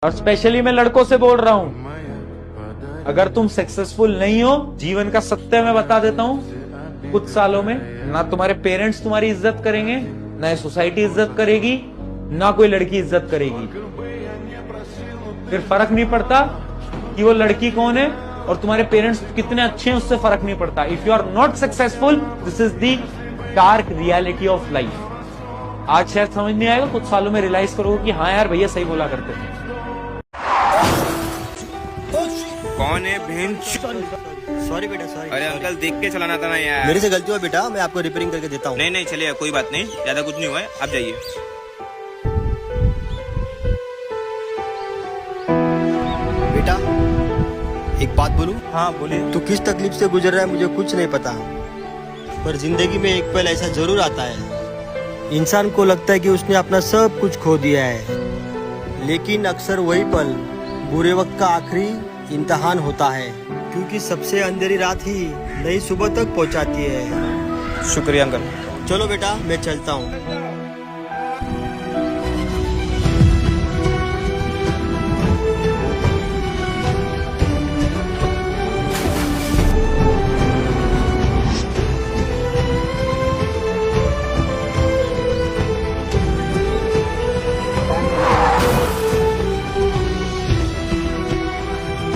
और स्पेशली मैं लड़कों से बोल रहा हूं, अगर तुम सक्सेसफुल नहीं हो, जीवन का सत्य मैं बता देता हूं, कुछ सालों में ना तुम्हारे पेरेंट्स तुम्हारी इज्जत करेंगे, ना सोसाइटी इज्जत करेगी, ना कोई लड़की इज्जत करेगी। फिर फर्क नहीं पड़ता कि वो लड़की कौन है और तुम्हारे पेरेंट्स कितने अच्छे हैं, उससे फर्क नहीं पड़ता। If you are not successful, this is the dark reality of life. आज शायद समझ नहीं आएगा, कुछ सालों में रियलाइज करोगे कि हाँ यार भैया सही बोला करते थे। कौन है बहन? सॉरी बेटा, सॉरी। अरे अंकल देख के चलाना था ना यार। मेरे से गलती हुआ बेटा, मैं आपको रिपेयरिंग करके देता हूँ। नहीं नहीं चलिए, कोई बात नहीं, ज्यादा कुछ नहीं हुआ है, आप जाइए। बेटा एक बात बोलूं? हाँ बोलिए। तू किस तकलीफ से गुजर रहा है मुझे कुछ नहीं पता, पर जिंदगी में एक पल ऐसा जरूर आता है, इंसान को लगता है कि उसने अपना सब कुछ खो दिया है, लेकिन अक्सर वही पल बुरे वक्त का आखिरी इम्तिहान होता है, क्योंकि सबसे अंधेरी रात ही नई सुबह तक पहुंचाती है। शुक्रिया अंकल। चलो बेटा मैं चलता हूँ।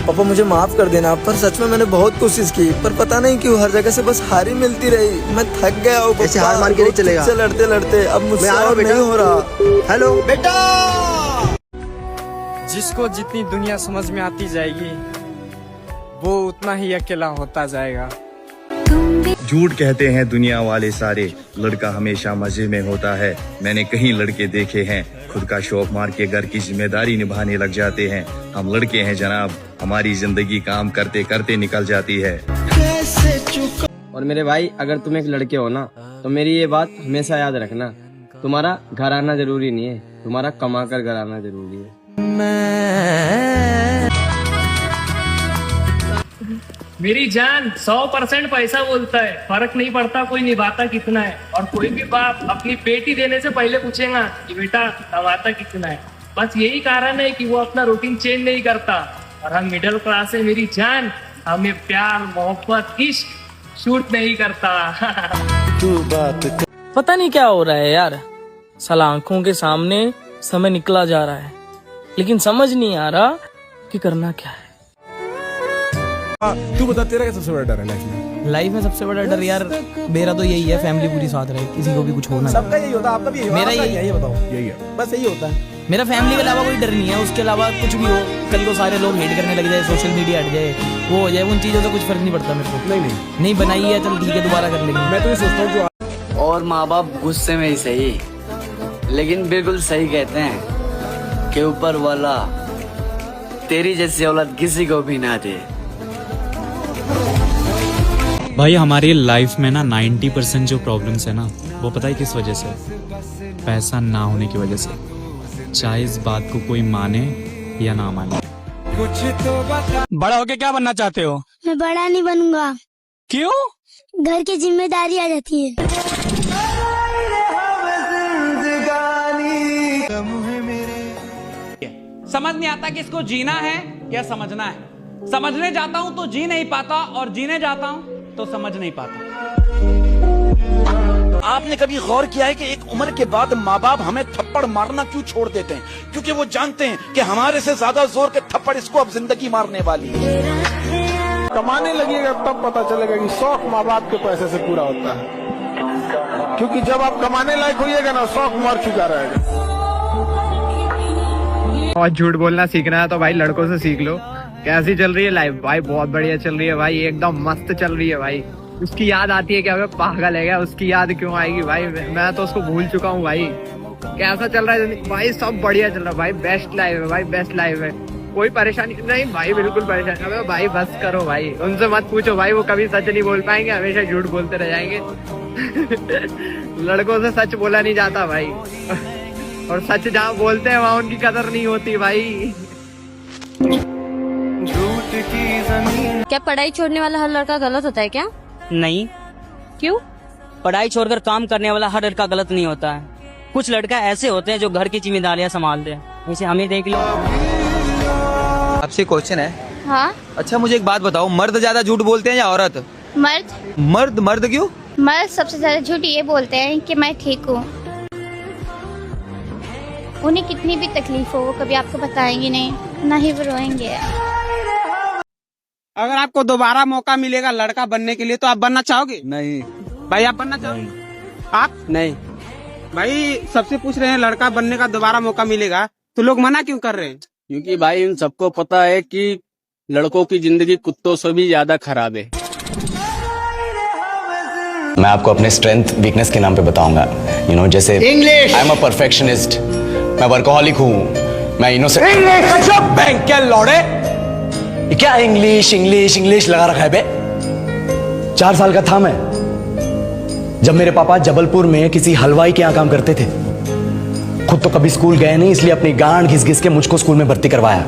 पापा मुझे माफ कर देना, पर सच में मैंने बहुत कोशिश की, पर पता नहीं क्यों हर जगह से बस हार ही मिलती रही। मैं थक गया हूँ। ऐसे हार मान के नहीं चलेगा। लड़ते लड़ते अब मुझसे और बेटा नहीं हो रहा। हेलो बेटा। जिसको जितनी दुनिया समझ में आती जाएगी, वो उतना ही अकेला होता जाएगा। झूठ कहते हैं दुनिया वाले सारे, लड़का हमेशा मजे में होता है। मैंने कई लड़के देखे हैं, खुद का शौक मार के घर की जिम्मेदारी निभाने लग जाते हैं। हम लड़के हैं जनाब, हमारी जिंदगी काम करते करते निकल जाती है। और मेरे भाई, अगर तुम एक लड़के हो ना, तो मेरी ये बात हमेशा याद रखना, तुम्हारा घर आना जरूरी नहीं है, तुम्हारा कमा कर घर आना जरूरी है। मेरी जान 100% पैसा बोलता है, फर्क नहीं पड़ता कोई निभाता कितना है। और कोई भी बाप अपनी बेटी देने से पहले पूछेगा कि बेटा कमाता कितना है। बस यही कारण है कि वो अपना रूटीन चेंज नहीं करता। और हम मिडिल क्लास है मेरी जान, हमें प्यार मोहब्बत इश्क शूट नहीं करता। पता नहीं क्या हो रहा है यार, साला आंखों के सामने समय निकला जा रहा है, लेकिन समझ नहीं आ रहा कि करना क्या है। तू बता, तेरा क्या सबसे बड़ा डर है लाइफ में? लाइफ में सबसे बड़ा डर यार मेरा तो यही है, फैमिली पूरी साथ रहे, किसी को भी कुछ होना। सबका यही होता है, आपका भी यही होता है? मेरा यही बताओ। यही है, बस यही होता है। मेरा फैमिली के अलावा कोई डर नहीं है, उसके अलावा कुछ भी हो, कल को सारे लोग हेट करने लग जाए, सोशल मीडिया हट जाए, वो हो जाए, उन चीजों से कुछ फर्क नहीं पड़ता मेरे को। नहीं बनाई है, चल ठीक है दोबारा कर लेंगे। मैं तो ये सोचता हूँ जो और माँ बाप गुस्से में ही सही, लेकिन बिल्कुल सही कहते हैं कि ऊपर वाला तेरी जैसी औलाद किसी को भी ना दे। भाई हमारी लाइफ में ना 90% जो प्रॉब्लम्स है ना, वो पता है किस वजह से? पैसा ना होने की वजह से। चाहे इस बात को कोई माने या ना माने। बड़ा होके क्या बनना चाहते हो? मैं बड़ा नहीं बनूंगा। क्यों? घर की जिम्मेदारी आ जाती है। समझ नहीं आता कि इसको जीना है क्या समझना है। समझने जाता हूँ तो जी नहीं पाता, और जीने जाता हूँ तो समझ नहीं पाता। आपने कभी गौर किया है कि एक उम्र के बाद माँ बाप हमें थप्पड़ मारना क्यों छोड़ देते हैं? क्योंकि वो जानते हैं कि हमारे से ज्यादा जोर के थप्पड़ इसको अब जिंदगी मारने वाली है। कमाने लगेगा तब पता चलेगा कि शौक माँ बाप के पैसे से पूरा होता है, क्योंकि जब आप कमाने लायक होइएगा ना, शौक मर चुका रहेगा। और झूठ बोलना सीखना है तो भाई लड़कों से सीख लो। कैसी चल रही है लाइफ भाई? बहुत बढ़िया चल रही है भाई, एकदम मस्त चल रही है भाई। उसकी याद आती है क्या? मैं पागल है क्या? उसकी याद क्यों आएगी भाई? मैं तो उसको भूल चुका हूँ भाई। कैसा चल रहा है भाई? सब बढ़िया चल रहा है भाई, बेस्ट लाइफ है भाई, बेस्ट लाइफ है, कोई परेशानी नहीं भाई, बिल्कुल परेशानी। अबे भाई बस करो भाई, उनसे मत पूछो भाई, वो कभी सच नहीं बोल पाएंगे, हमेशा झूठ बोलते रह जाएंगे। लड़कों से सच बोला नहीं जाता भाई, और सच जहाँ बोलते हैं वहाँ उनकी कदर नहीं होती भाई। क्या पढ़ाई छोड़ने वाला हर लड़का गलत होता है क्या? नहीं। क्यों? पढ़ाई छोड़कर काम करने वाला हर लड़का गलत नहीं होता है। कुछ लड़का ऐसे होते हैं जो घर की जिम्मेदारियां संभालते हैं, जैसे हमें देख लो। आपसे क्वेश्चन है। हाँ। अच्छा मुझे एक बात बताओ, मर्द ज्यादा झूठ बोलते हैं या औरत? मर्द। मर्द? मर्द क्यों? मर्द सबसे ज्यादा झूठ ये बोलते हैं कि मैं ठीक हूँ। उन्हें कितनी भी तकलीफ हो वो कभी आपको बताएंगे नहीं, ना ही वो रोएंगे। अगर आपको दोबारा मौका मिलेगा लड़का बनने के लिए तो आप बनना चाहोगे? नहीं। भाई आप बनना चाहोगे? आप नहीं। भाई सबसे पूछ रहे हैं लड़का बनने का दोबारा मौका मिलेगा तो लोग मना क्यों कर रहे हैं? क्योंकि भाई इन सबको पता है कि लड़कों की जिंदगी कुत्तों से भी ज्यादा खराब है। मैं आपको अपने स्ट्रेंथ वीकनेस के नाम पे बताऊंगा। जैसे English. I am a perfectionist, मैं वर्कोहॉलिक हूँ, मैं इनोसेंट। इंग्लिश बैंक क्या लौड़े, क्या इंग्लिश इंग्लिश इंग्लिश लगा रखा है बे। 4 साल का था मैं जब मेरे पापा जबलपुर में किसी हलवाई के यहाँ काम करते थे। खुद तो कभी स्कूल गए नहीं, इसलिए अपनी गांड घिस घिस के मुझको स्कूल में भर्ती करवाया।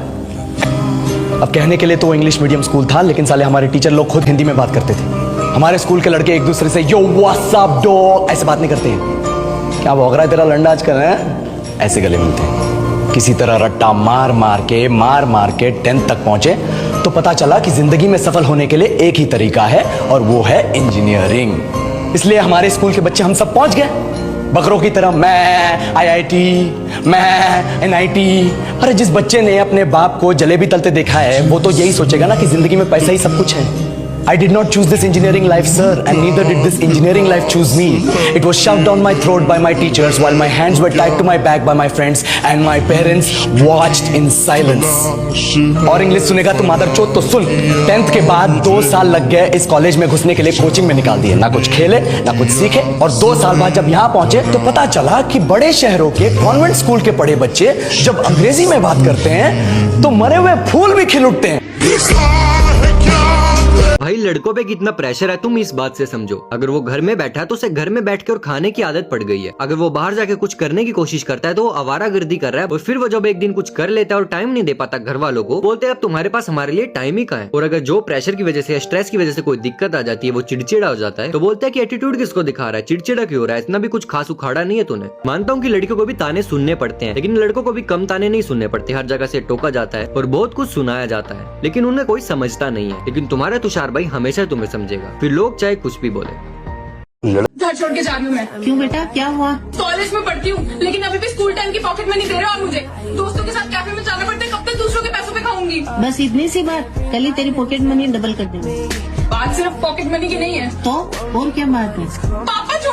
अब कहने के लिए तो इंग्लिश मीडियम स्कूल था, लेकिन साले हमारे टीचर लोग खुद हिंदी में बात करते थे। हमारे स्कूल के लड़के एक दूसरे से यो व्हाट्स अप डॉग ऐसे बात नहीं करते हैं। क्या भौंक रहा है तेरा लंडा आजकल है? ऐसे गले मिलते हैं। किसी तरह रट्टा मार मार के 10th तक पहुंचे तो पता चला कि जिंदगी में सफल होने के लिए एक ही तरीका है और वो है इंजीनियरिंग। इसलिए हमारे स्कूल के बच्चे हम सब पहुंच गए बकरों की तरह। मैं IIT, मैं NIT। अरे जिस बच्चे ने अपने बाप को जलेबी तलते देखा है वो तो यही सोचेगा ना कि जिंदगी में पैसा ही सब कुछ है। I did not choose this engineering life, sir, and neither did this engineering life choose me. It was shoved down my throat by my teachers while my hands were tied to my back by my friends and my parents watched in silence. और English सुनेगा तो मादरचोद तो सुन। 10th के बाद 2 साल लग गए इस कॉलेज में घुसने के लिए, कोचिंग में निकाल दिए। ना कुछ खेले ना कुछ सीखे, और 2 साल बाद जब यहाँ पहुंचे तो पता चला कि बड़े शहरों के कॉन्वेंट स्कूल के पढ़े बच्चे जब अंग्रेजी में बात करते हैं तो मरे हुए फूल भी खिल उठते हैं। भाई लड़कों पे कितना प्रेशर है तुम इस बात से समझो। अगर वो घर में बैठा है तो उसे घर में बैठ के और खाने की आदत पड़ गई है। अगर वो बाहर जाके कुछ करने की कोशिश करता है तो वो आवारागर्दी कर रहा है। और फिर वो जब एक दिन कुछ कर लेता है और टाइम नहीं दे पाता घर वालों को, बोलते हैं अब तुम्हारे पास हमारे लिए टाइम ही कहाँ है। और अगर जो प्रेशर की वजह से, स्ट्रेस की वजह से कोई दिक्कत आ जाती है, वो चिड़चिड़ा हो जाता है तो बोलते हैं कि एटीट्यूड किसको दिखा रहा है, चिड़चिड़ा क्यों हो रहा है, इतना भी कुछ खास उखाड़ा नहीं है तूने। मानता हूँ कि लड़कियों को भी ताने सुनने पड़ते हैं, लेकिन लड़कों को भी कम ताने नहीं सुनने पड़ते। हर जगह से टोका जाता है और बहुत कुछ सुनाया जाता है, लेकिन उन्हें कोई समझता नहीं है। लेकिन तुम्हारा तुषार भाई हमेशा तुम्हें समझेगा, फिर लोग चाहे कुछ भी बोले। घर छोड़ के जा रही हूँ मैं। क्यों बेटा, क्या हुआ? कॉलेज में पढ़ती हूँ लेकिन अभी भी स्कूल टाइम की पॉकेट मनी दे रहे हो आप मुझे। दोस्तों के साथ कैफे में जाना पड़ता है, कब तक दूसरों के पैसों पे खाऊंगी? बस इतनी सी बात, कल ही तेरी पॉकेट मनी डबल कर देंगे। बात सिर्फ पॉकेट मनी की नहीं है तो और क्या बात है? पापा